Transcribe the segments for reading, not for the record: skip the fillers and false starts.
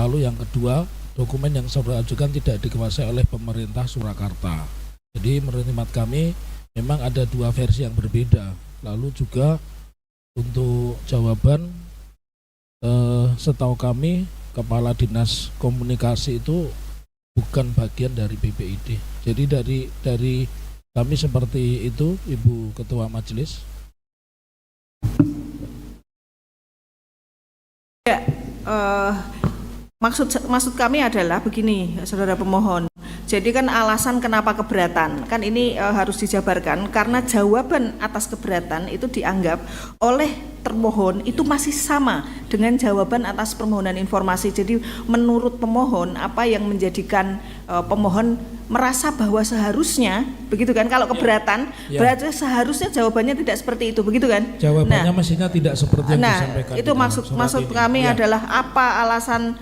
Lalu yang kedua, dokumen yang saudara ajukan tidak dikuasai oleh pemerintah Surakarta. Jadi menurut hemat kami memang ada dua versi yang berbeda. Lalu juga untuk jawaban, setahu kami Kepala Dinas Komunikasi itu bukan bagian dari BPID. Jadi dari kami seperti itu, Ibu Ketua Majelis. Ya, maksud kami adalah begini, saudara pemohon. Jadi kan alasan kenapa keberatan, kan ini harus dijabarkan karena jawaban atas keberatan itu dianggap oleh termohon itu masih sama dengan jawaban atas permohonan informasi. Jadi menurut pemohon apa yang menjadikan pemohon merasa bahwa seharusnya, begitu kan, kalau keberatan berarti seharusnya jawabannya tidak seperti itu, begitu kan? Jawabannya mestinya tidak seperti yang disampaikan. Itu maksud kami adalah apa alasan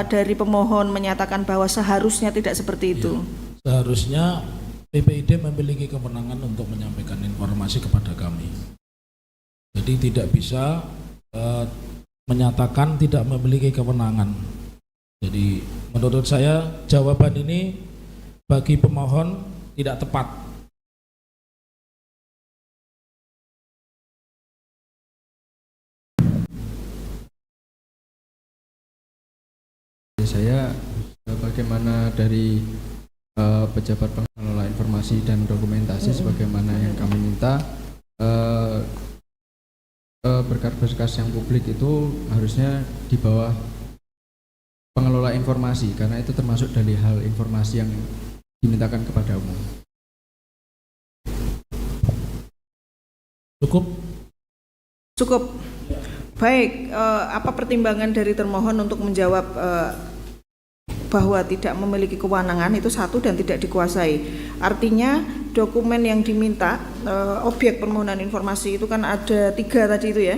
dari pemohon menyatakan bahwa seharusnya tidak seperti itu. Seharusnya BPID memiliki kewenangan untuk menyampaikan informasi kepada kami. Jadi tidak bisa menyatakan tidak memiliki kewenangan. Jadi menurut saya jawaban ini bagi pemohon tidak tepat. Saya bagaimana dari pejabat pengelola informasi dan dokumentasi sebagaimana yang kami minta, berkas-berkas yang publik itu harusnya di bawah pengelola informasi karena itu termasuk dari hal informasi yang dimintakan kepada umum. Cukup. Baik, apa pertimbangan dari termohon untuk menjawab bahwa tidak memiliki kewenangan itu satu dan tidak dikuasai. Artinya dokumen yang diminta, objek permohonan informasi itu kan ada 3 tadi itu ya.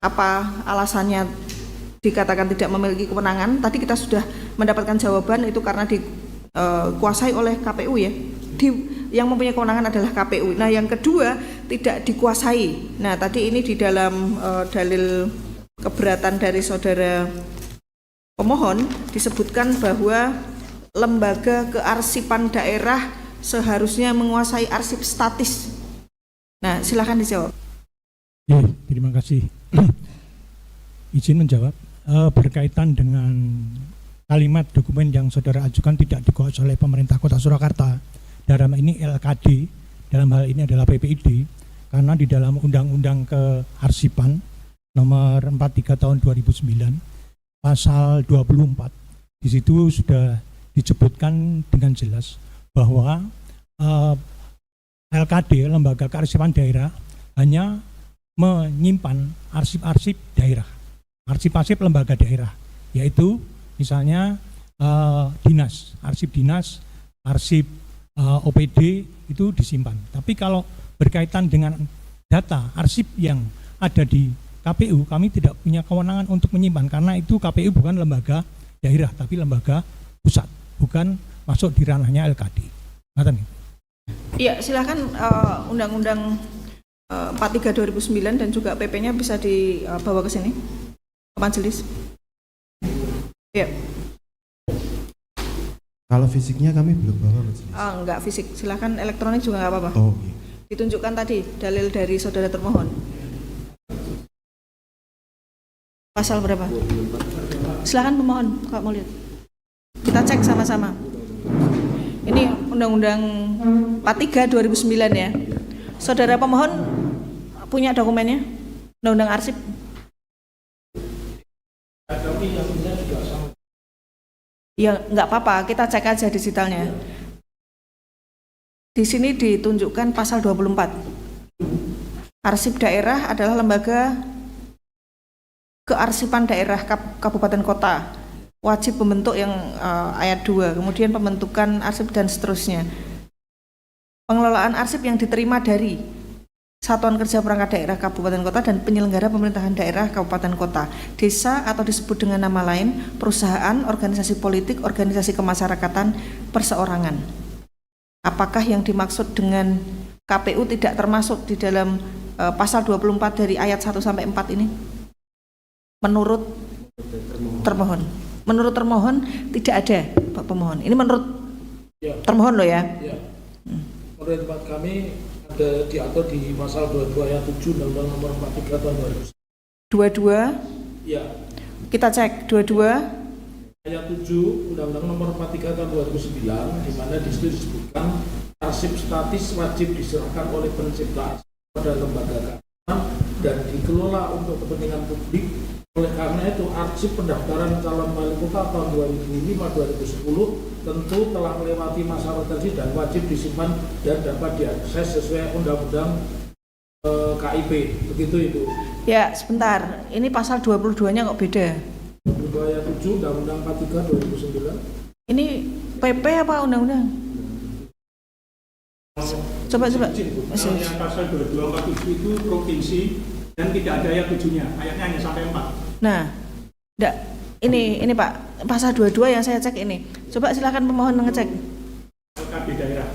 Apa alasannya dikatakan tidak memiliki kewenangan? Tadi kita sudah mendapatkan jawaban itu karena dikuasai oleh KPU ya. Yang mempunyai kewenangan adalah KPU. Nah yang kedua tidak dikuasai. Nah tadi ini di dalam dalil keberatan dari saudara pemohon disebutkan bahwa lembaga kearsipan daerah seharusnya menguasai arsip statis. Nah silakan dijawab. Ya, terima kasih. Izin menjawab berkaitan dengan kalimat dokumen yang saudara ajukan tidak dikuasai oleh pemerintah Kota Surakarta. Dalam ini LKD, dalam hal ini adalah BPID, karena di dalam Undang-Undang Kearsipan nomor 43 tahun 2009 pasal 24 di situ sudah disebutkan dengan jelas bahwa LKD, Lembaga Kearsipan Daerah, hanya menyimpan arsip-arsip daerah, arsip-arsip lembaga daerah, yaitu misalnya dinas, arsip dinas, arsip OPD itu disimpan. Tapi kalau berkaitan dengan data arsip yang ada di KPU, kami tidak punya kewenangan untuk menyimpan karena itu KPU bukan lembaga daerah tapi lembaga pusat, bukan masuk di ranahnya LKD. Iya, silakan Undang-Undang 43 2009 dan juga PP-nya bisa dibawa ke sini, ke majelis. Ya. Kalau fisiknya kami belum bawa. Enggak fisik, silakan elektronik juga nggak apa-apa. Oh, okay. Ditunjukkan tadi dalil dari saudara termohon. Pasal berapa? Silakan pemohon kalau mau lihat. Kita cek sama-sama. Ini Undang-Undang 43 2009 ya. Saudara pemohon punya dokumennya? Undang-Undang arsip? Ya nggak apa-apa, kita cek aja digitalnya. Di sini ditunjukkan pasal 24. Arsip daerah adalah lembaga kearsipan daerah kabupaten kota. Wajib membentuk yang ayat 2, kemudian pembentukan arsip dan seterusnya. Pengelolaan arsip yang diterima dari Satuan Kerja Perangkat Daerah Kabupaten Kota dan penyelenggara pemerintahan daerah Kabupaten Kota, desa atau disebut dengan nama lain, perusahaan, organisasi politik, organisasi kemasyarakatan, perseorangan. Apakah yang dimaksud dengan KPU tidak termasuk di dalam pasal 24 dari ayat 1 sampai 4 ini? Menurut Termohon. Menurut termohon tidak ada, Pak pemohon. Ini menurut Ya. termohon loh ya. Ya. Menurut tempat kami ada diatur di pasal 22 ayat 7 Undang-Undang Nomor 43 Tahun 2000. 22 Ya. kita cek 22 Ayat 7 Undang-Undang Nomor 43 Tahun 2009 di mana di situ disebutkan arsip statis wajib diserahkan oleh pencipta arsip pada lembaga keamanan dan dikelola untuk kepentingan publik. Oleh karena itu arsip pendaftaran calon wali kota tahun 2005-2010 tentu telah melewati masa retensi dan wajib disimpan dan dapat diakses sesuai Undang-Undang KIP. Begitu Ibu. ya sebentar. Ini pasal 22-nya kok beda? 22 ayat 7 Undang-Undang 43 2009. Ini PP apa undang-undang? Coba. Yang pasal 2247 itu provinsi dan tidak ada ayat 7-nya, ayatnya hanya sampai 4. Nah, enggak. Ini Pak, pasal 22 yang saya cek ini. Coba silakan pemohon ngecek. LKB daerah,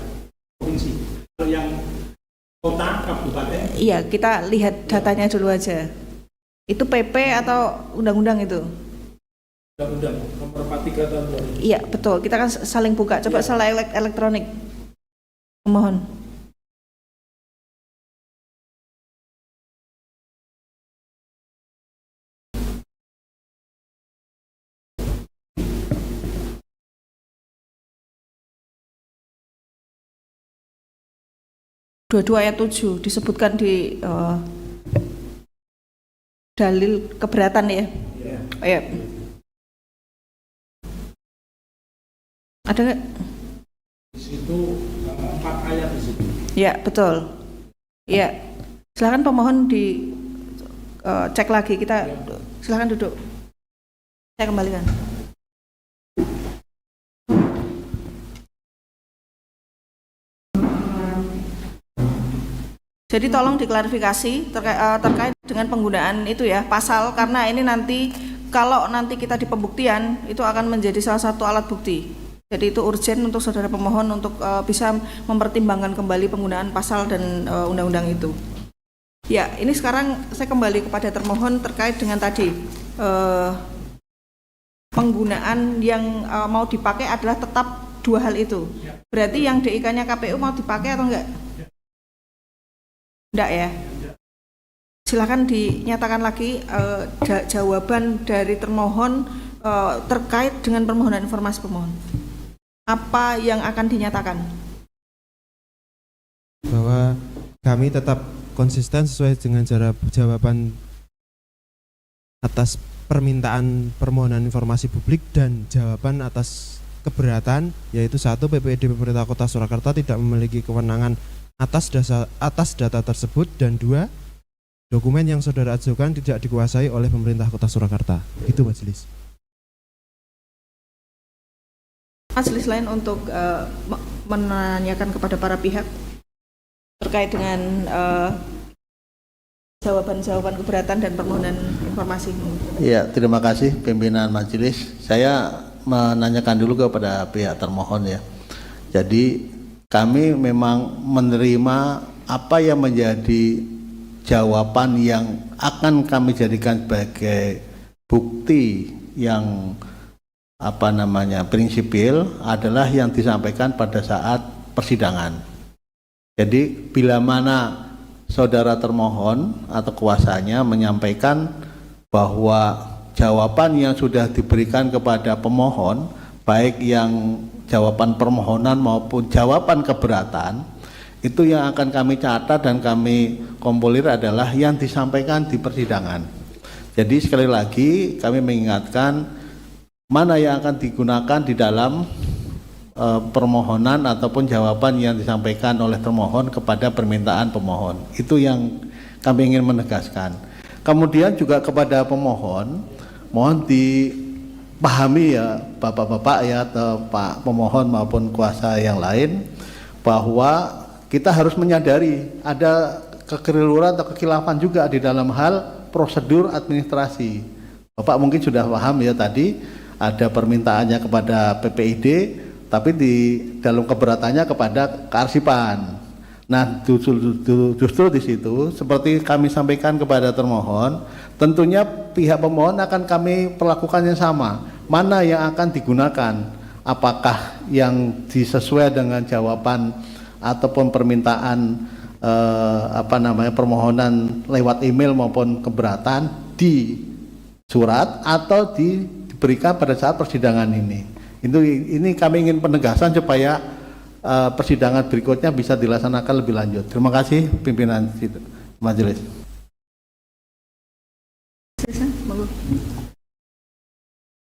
provinsi. Kalau yang kota, kabupaten, Iya, kita lihat datanya dulu aja. Itu PP atau undang-undang itu? Undang-Undang Nomor 43 Tahun 2000. Iya, betul. Kita kan saling buka. Coba salah elektronik. Pemohon. Dua ayat 7 disebutkan di dalil keberatan ya. Oh, ya. Ada nggak? Di situ 4 ayat di situ. Ya, betul. Ya. Silakan pemohon di cek lagi. Kita silakan duduk. Saya kembalikan. Jadi tolong diklarifikasi terkait dengan penggunaan itu ya pasal, karena ini nanti kalau nanti kita di pembuktian itu akan menjadi salah satu alat bukti. Jadi itu urgent untuk saudara pemohon untuk bisa mempertimbangkan kembali penggunaan pasal dan undang-undang itu. Ya, ini sekarang saya kembali kepada termohon terkait dengan tadi penggunaan yang mau dipakai adalah tetap dua hal itu. Berarti yang DIK-nya KPU mau dipakai atau enggak? Enggak ya? Silakan dinyatakan lagi jawaban dari termohon terkait dengan permohonan informasi pemohon. Apa yang akan dinyatakan? Bahwa kami tetap konsisten sesuai dengan jawaban atas permintaan permohonan informasi publik dan jawaban atas keberatan, yaitu 1. PPID Pemerintah Kota Surakarta tidak memiliki kewenangan atas data tersebut, dan 2. Dokumen yang saudara ajukan tidak dikuasai oleh pemerintah Kota Surakarta. Itu majelis. Majelis lain untuk menanyakan kepada para pihak terkait dengan jawaban-jawaban keberatan dan permohonan informasi. Ya, terima kasih pimpinan majelis. Saya menanyakan dulu kepada pihak termohon ya. Jadi kami memang menerima apa yang menjadi jawaban yang akan kami jadikan sebagai bukti yang prinsipil adalah yang disampaikan pada saat persidangan. Jadi bila mana saudara termohon atau kuasanya menyampaikan bahwa jawaban yang sudah diberikan kepada pemohon, baik yang jawaban permohonan maupun jawaban keberatan, itu yang akan kami catat dan kami kompolir adalah yang disampaikan di persidangan. Jadi sekali lagi kami mengingatkan mana yang akan digunakan di dalam permohonan ataupun jawaban yang disampaikan oleh termohon kepada permintaan pemohon. Itu yang kami ingin menegaskan. Kemudian juga kepada pemohon, mohon dipahami ya Bapak-bapak ya, atau Pak pemohon maupun kuasa yang lain, bahwa kita harus menyadari ada kekeliruan atau kekhilafan juga di dalam hal prosedur administrasi. Bapak mungkin sudah paham ya, tadi ada permintaannya kepada PPID, tapi di dalam keberatannya kepada kearsipan. Nah, justru di situ seperti kami sampaikan kepada termohon, tentunya pihak pemohon akan kami perlakukan yang sama. Mana yang akan digunakan? Apakah yang sesuai dengan jawaban ataupun permintaan permohonan lewat email maupun keberatan di surat atau diberikan pada saat persidangan ini. Ini kami ingin penegasan supaya persidangan berikutnya bisa dilaksanakan lebih lanjut. Terima kasih pimpinan majelis. Monggo.